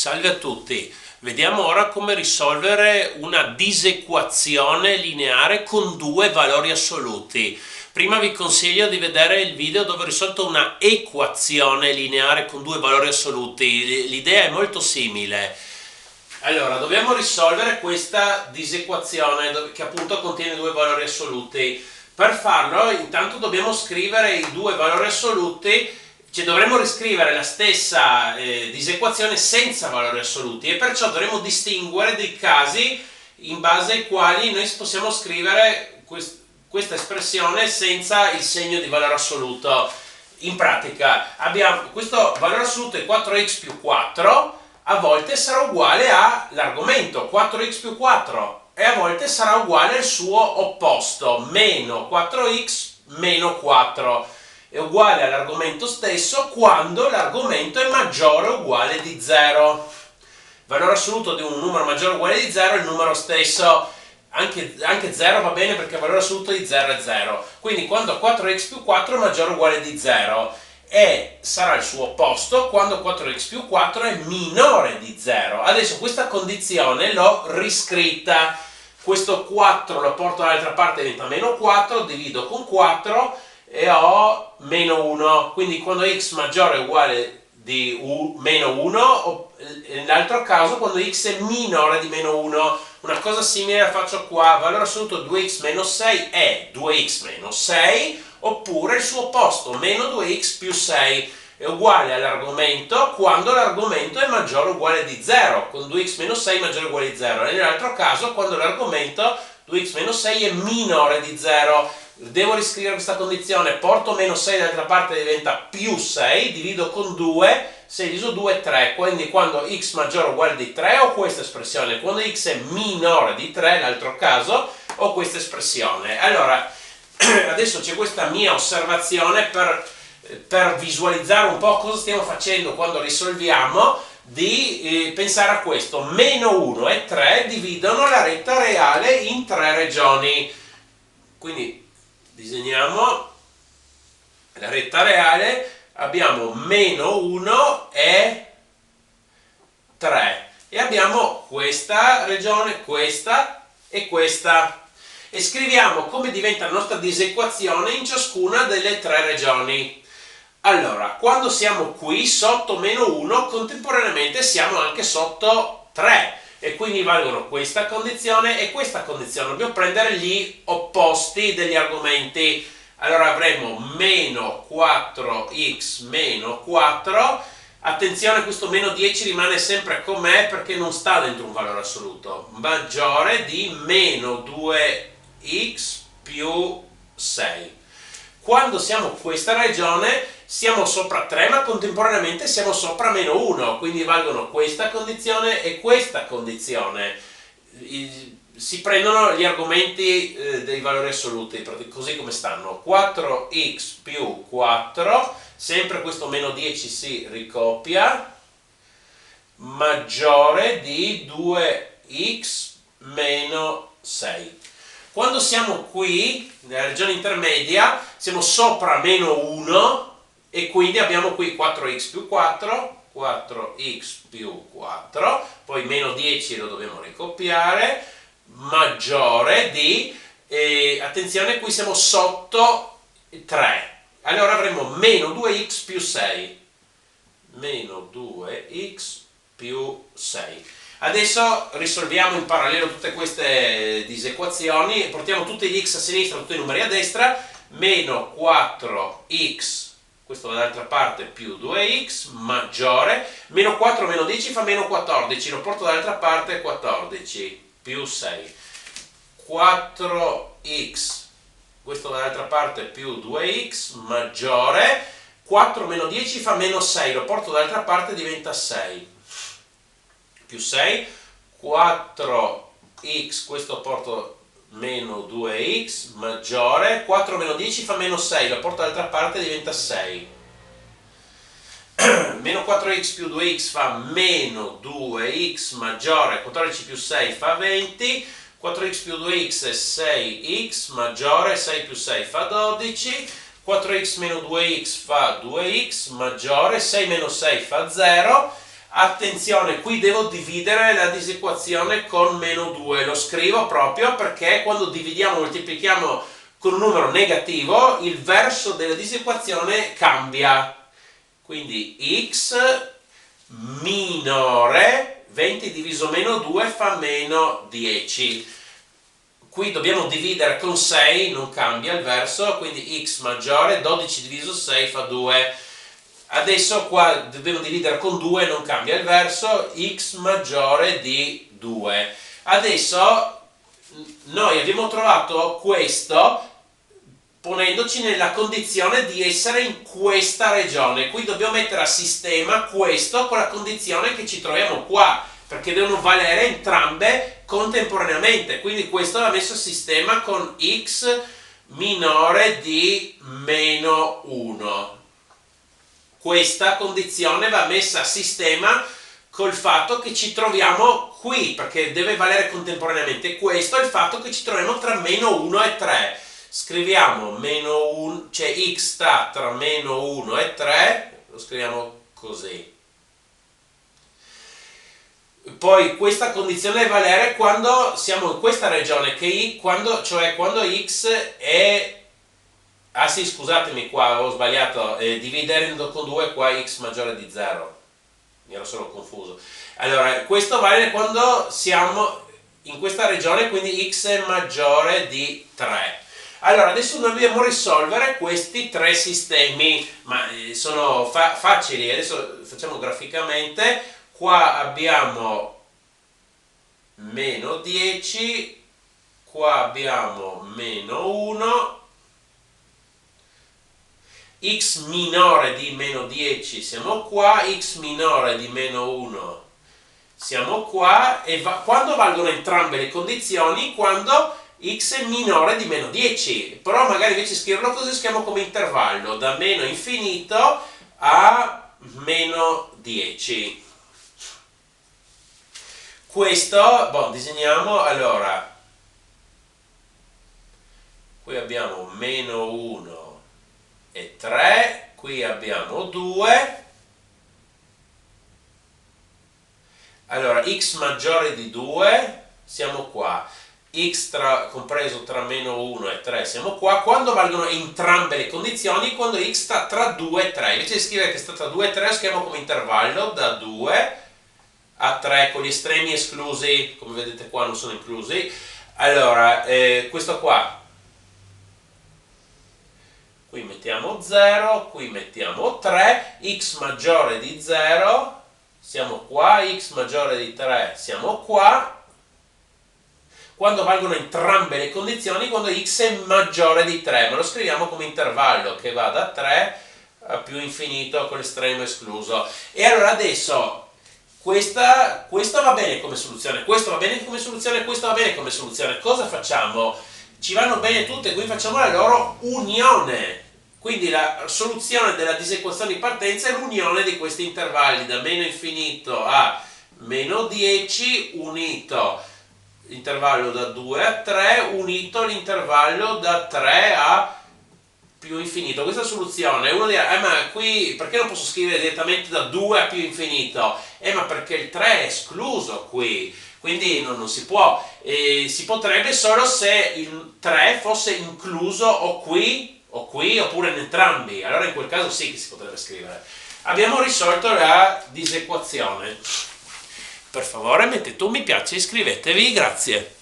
Salve a tutti, vediamo ora come risolvere una disequazione lineare con due valori assoluti. Prima vi consiglio di vedere il video dove ho risolto una equazione lineare con due valori assoluti. L'idea è molto simile. Allora, dobbiamo risolvere questa disequazione che appunto contiene due valori assoluti. Per farlo, intanto dobbiamo scrivere i due valori assoluti. Cioè dovremmo riscrivere la stessa disequazione senza valori assoluti e perciò dovremo distinguere dei casi in base ai quali noi possiamo scrivere questa espressione senza il segno di valore assoluto. In pratica abbiamo questo valore assoluto è 4x più 4, a volte sarà uguale all'argomento 4x più 4 e a volte sarà uguale al suo opposto, meno 4x meno 4. È uguale all'argomento stesso quando l'argomento è maggiore o uguale di 0. Il valore assoluto di un numero maggiore o uguale di 0 è il numero stesso, anche 0 va bene perché il valore assoluto di 0 è 0. Quindi quando 4x più 4 è maggiore o uguale di 0 e sarà il suo opposto quando 4x più 4 è minore di 0. Adesso questa condizione l'ho riscritta, questo 4 lo porto dall'altra parte, diventa meno 4, divido con 4 e ho meno 1, quindi quando x maggiore o uguale di meno 1, o nell'altro caso quando x è minore di meno 1. Una cosa simile la faccio qua, valore assoluto 2x meno 6 è 2x meno 6, oppure il suo opposto, meno 2x più 6, è uguale all'argomento quando l'argomento è maggiore o uguale di 0, con 2x meno 6 maggiore o uguale di 0, e nell'altro caso quando l'argomento 2x meno 6 è minore di 0. Devo riscrivere questa condizione, porto meno 6 dall'altra parte diventa più 6, divido con 2, 6 diviso 2 è 3, quindi quando x maggiore o uguale di 3 ho questa espressione, quando x è minore di 3, l'altro caso, ho questa espressione. Allora, adesso c'è questa mia osservazione per visualizzare un po' cosa stiamo facendo quando risolviamo, di pensare a questo. Meno 1 e 3 dividono la retta reale in tre regioni, quindi disegniamo la retta reale, abbiamo meno 1 e 3 e abbiamo questa regione, questa e questa, e scriviamo come diventa la nostra disequazione in ciascuna delle tre regioni. Allora, quando siamo qui sotto meno 1, contemporaneamente siamo anche sotto 3 e quindi valgono questa condizione e questa condizione. Dobbiamo prendere gli opposti degli argomenti. Allora avremo meno 4x meno 4. Attenzione, questo meno 10 rimane sempre com'è perché non sta dentro un valore assoluto. Maggiore di meno 2x più 6. Quando siamo in questa regione siamo sopra 3 ma contemporaneamente siamo sopra meno 1, quindi valgono questa condizione e questa condizione. Si prendono gli argomenti dei valori assoluti, così come stanno. 4x più 4, sempre questo meno 10 si ricopia, maggiore di 2x meno 6. Quando siamo qui, nella regione intermedia, siamo sopra meno 1 e quindi abbiamo qui 4x più 4, 4x più 4, poi meno 10 lo dobbiamo ricopiare, maggiore di, attenzione, qui siamo sotto 3, allora avremo meno 2x più 6, meno 2x più 6. Adesso risolviamo in parallelo tutte queste disequazioni, portiamo tutti gli x a sinistra, tutti i numeri a destra, meno 4x, questo dall'altra parte, più 2x, maggiore, meno 4 meno 10 fa meno 14, lo porto dall'altra parte, 14, più 6, 4x, questo dall'altra parte, più 2x, maggiore, 4 meno 10 fa meno 6, lo porto dall'altra parte, diventa 6, più 6, 4x, questo porto meno 2x, maggiore, 4 meno 10 fa meno 6, lo porto dall'altra parte, diventa 6. Meno 4x più 2x fa meno 2x, maggiore, 14 più 6 fa 20, 4x più 2x è 6x, maggiore, 6 più 6 fa 12, 4x meno 2x fa 2x, maggiore, 6 meno 6 fa 0, Attenzione, qui devo dividere la disequazione con meno 2, lo scrivo proprio perché quando dividiamo, moltiplichiamo con un numero negativo, il verso della disequazione cambia. Quindi x minore, 20 diviso meno 2 fa meno 10. Qui dobbiamo dividere con 6, non cambia il verso, quindi x maggiore, 12 diviso 6 fa 2. Adesso qua dobbiamo dividere con 2, non cambia il verso, x maggiore di 2. Adesso noi abbiamo trovato questo ponendoci nella condizione di essere in questa regione. Qui dobbiamo mettere a sistema questo con la condizione che ci troviamo qua, perché devono valere entrambe contemporaneamente. Quindi questo va messo a sistema con x minore di meno 1. Questa condizione va messa a sistema col fatto che ci troviamo qui, perché deve valere contemporaneamente questo e il fatto che ci troviamo tra meno 1 e 3. Scriviamo meno 1, cioè x sta tra meno 1 e 3, lo scriviamo così. Poi questa condizione deve valere quando siamo in questa regione, cioè quando x è... Ah sì, scusatemi, qua avevo sbagliato, dividendo con 2 qua x maggiore di 0, mi ero solo confuso. Allora, questo vale quando siamo in questa regione, quindi x è maggiore di 3. Allora, adesso noi dobbiamo risolvere questi tre sistemi, ma sono facili, adesso facciamo graficamente. Qua abbiamo meno 10, qua abbiamo meno 1, x minore di meno 10 siamo qua, x minore di meno 1 siamo qua, e quando valgono entrambe le condizioni? Quando x è minore di meno 10, però magari invece scriverlo così scriviamo come intervallo, da meno infinito a meno 10. Questo, disegniamo, allora, qui abbiamo meno 1 e 3, qui abbiamo 2, allora x maggiore di 2 siamo qua, x compreso tra meno 1 e 3 siamo qua. Quando valgono entrambe le condizioni? Quando x sta tra 2 e 3, invece di scrivere che sta tra 2 e 3 lo scriviamo come intervallo da 2 a 3 con gli estremi esclusi, come vedete qua non sono inclusi. Allora, questo qua, qui mettiamo 0, qui mettiamo 3, x maggiore di 0, siamo qua, x maggiore di 3, siamo qua. Quando valgono entrambe le condizioni? Quando x è maggiore di 3, ma lo scriviamo come intervallo che va da 3 a più infinito con l'estremo escluso. E allora adesso questo va bene come soluzione, questo va bene come soluzione, questo va bene come soluzione. Cosa facciamo? Ci vanno bene tutte, quindi facciamo la loro unione. Quindi la soluzione della disequazione di partenza è l'unione di questi intervalli da meno infinito a meno 10 unito l'intervallo da 2 a 3 unito l'intervallo da 3 a più infinito. Questa soluzione, uno dirà, ma qui perché non posso scrivere direttamente da 2 a più infinito? Ma perché il 3 è escluso qui, quindi non si può. Si potrebbe solo se il 3 fosse incluso o qui oppure in entrambi, allora in quel caso sì che si potrebbe scrivere. Abbiamo risolto la disequazione. Per favore mettete un mi piace e iscrivetevi, grazie.